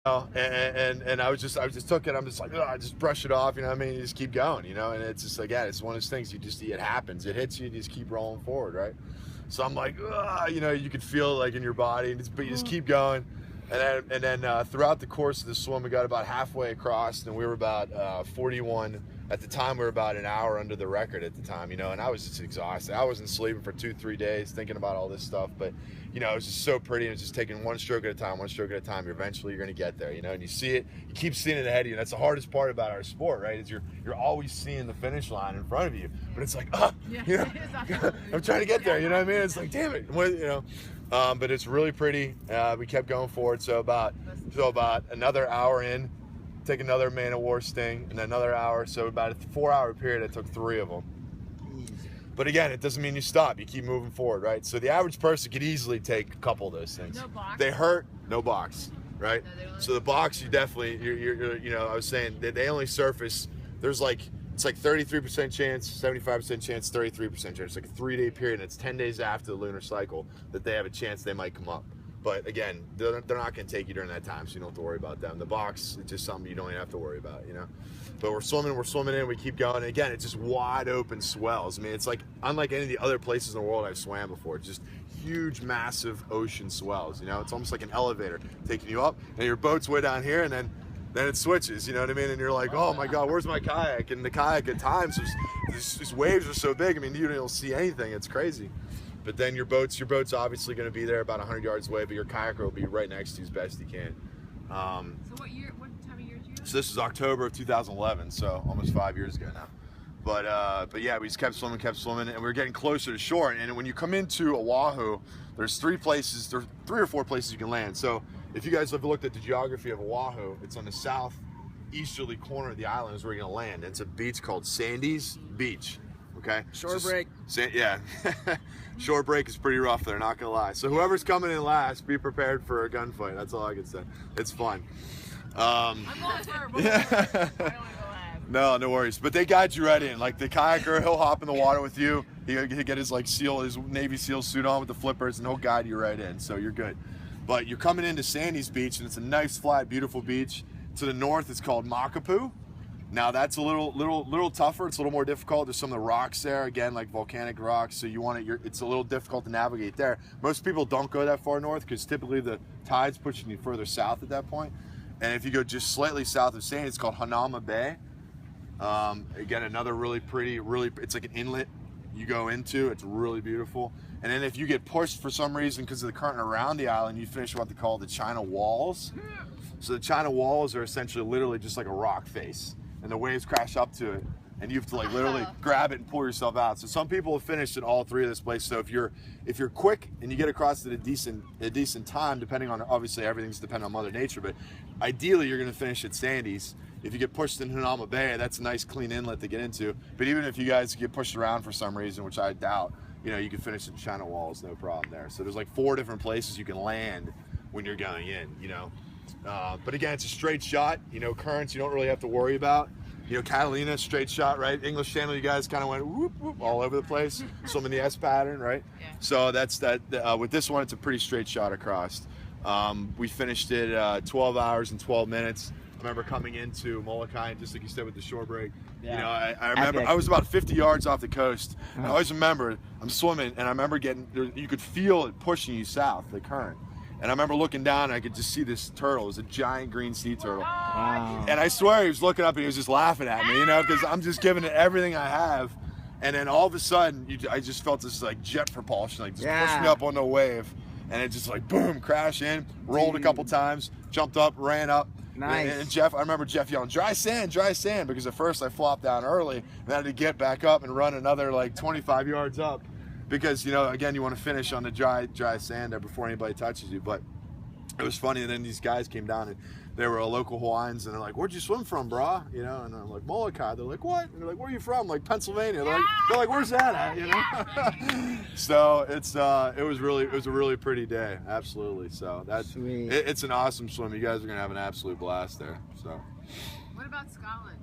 and I just took it. I'm just like, I just brush it off, you know what I mean? You just keep going, you know, and it's just like, yeah, it's one of those things it happens. It hits you, and you just keep rolling forward, right? So I'm like, you know, you could feel it like in your body, but you just keep going. And then throughout the course of the swim, we got about halfway across, and we were about 41. At the time, we were about an hour under the record at the time, you know, and I was just exhausted. I wasn't sleeping for 2-3 days thinking about all this stuff, but, you know, it was just so pretty. It was just taking one stroke at a time, one stroke at a time. Eventually, you're going to get there, you know, and you see it. You keep seeing it ahead of you. And that's the hardest part about our sport, right, is you're always seeing the finish line in front of you. But it's like, you know, I'm trying to get there, you know what I mean? It's like, damn it, you know. But it's really pretty. We kept going forward. So about another hour in, take another man of war sting, and another hour. So about a 4-hour period, I took 3 of them. But again, it doesn't mean you stop. You keep moving forward, right? So the average person could easily take a couple of those things. No box. They hurt, no box, right? No, so the box, you definitely, you're you know, I was saying they only surface. There's like, it's like 33% chance, 75% chance, 33% chance. It's like a 3-day period, and it's 10 days after the lunar cycle that they have a chance they might come up. But again, they're not going to take you during that time, so you don't have to worry about them. The box, it's just something you don't even have to worry about, you know. But we're swimming in, we keep going. And again, it's just wide open swells. I mean, it's like unlike any of the other places in the world I've swam before. It's just huge, massive ocean swells, you know. It's almost like an elevator taking you up, and your boat's way down here, and then it switches, you know what I mean? And you're like, oh my God, where's my kayak? And the kayak at times, these waves are so big, I mean, you don't see anything. It's crazy. But then your boat's obviously going to be there about 100 yards away, but your kayaker will be right next to you as best he can. So what time of year did you go? So this is October of 2011, so almost 5 years ago now. But yeah, we just kept swimming, and we were getting closer to shore. And when you come into Oahu, there's 3 or 4 places you can land. So if you guys have looked at the geography of Oahu, it's on the southeasterly corner of the island is where you're gonna land. It's a beach called Sandy's Beach. Okay. Shore break. Yeah. Shore break is pretty rough there, not gonna lie. So whoever's coming in last, be prepared for a gunfight. That's all I can say. It's fun. I'm going for a yeah. No worries. But they guide you right in. Like the kayaker, he'll hop in the water with you. He'll get his his Navy SEAL suit on with the flippers, and he'll guide you right in. So you're good. But you're coming into Sandy's Beach, and it's a nice, flat, beautiful beach. To the north, it's called Makapu. Now that's a little tougher. It's a little more difficult. There's some of the rocks there, again, like volcanic rocks. So it's a little difficult to navigate there. Most people don't go that far north because typically the tide's pushing you further south at that point. And if you go just slightly south of Sandy, it's called Hanama Bay. Again, another really pretty, it's like an inlet you go into. It's really beautiful. And then if you get pushed for some reason because of the current around the island, you finish what they call the China Walls. So the China Walls are essentially literally just like a rock face, and the waves crash up to it, and you have to like literally grab it and pull yourself out. So some people have finished at all 3 of this place. So if you're quick and you get across at a decent time, depending on, obviously everything's dependent on Mother Nature, but ideally you're going to finish at Sandy's. If you get pushed in Hanama Bay, that's a nice clean inlet to get into. But even if you guys get pushed around for some reason, which I doubt, you know, you can finish at China Walls, no problem there. So there's like 4 different places you can land when you're going in, you know. But again, it's a straight shot. You know, currents you don't really have to worry about. You know, Catalina, straight shot, right? English Channel, you guys kind of went whoop, whoop, all over the place. Some in the S pattern, right? Yeah. So that's that. With this one, it's a pretty straight shot across. We finished it 12 hours and 12 minutes. I remember coming into Molokai, and just like you said with the shore break, yeah. You know, I remember I was about 50 yards off the coast. And I always remember I'm swimming, and I remember you could feel it pushing you south, the current. And I remember looking down, and I could just see this turtle. It was a giant green sea turtle. Wow. And I swear he was looking up, and he was just laughing at me, you know, because I'm just giving it everything I have. And then all of a sudden, I just felt this like jet propulsion, like just pushed me up on the wave. And it just like, boom, crash in, rolled a couple times, jumped up, ran up. Nice. And I remember Jeff yelling, dry sand, because at first I flopped down early, and I had to get back up and run another like 25 yards up. Because, you know, again, you want to finish on the dry sand there before anybody touches you. But it was funny, and then these guys came down, and they were local Hawaiians, and they're like, where'd you swim from, brah? You know, and I'm like, Molokai. They're like, what? And they're like, where are you from? I'm like, Pennsylvania. They're like, where's that at? You know? So it's it was a really pretty day, absolutely. So that's it's an awesome swim. You guys are gonna have an absolute blast there. So. What about Scotland?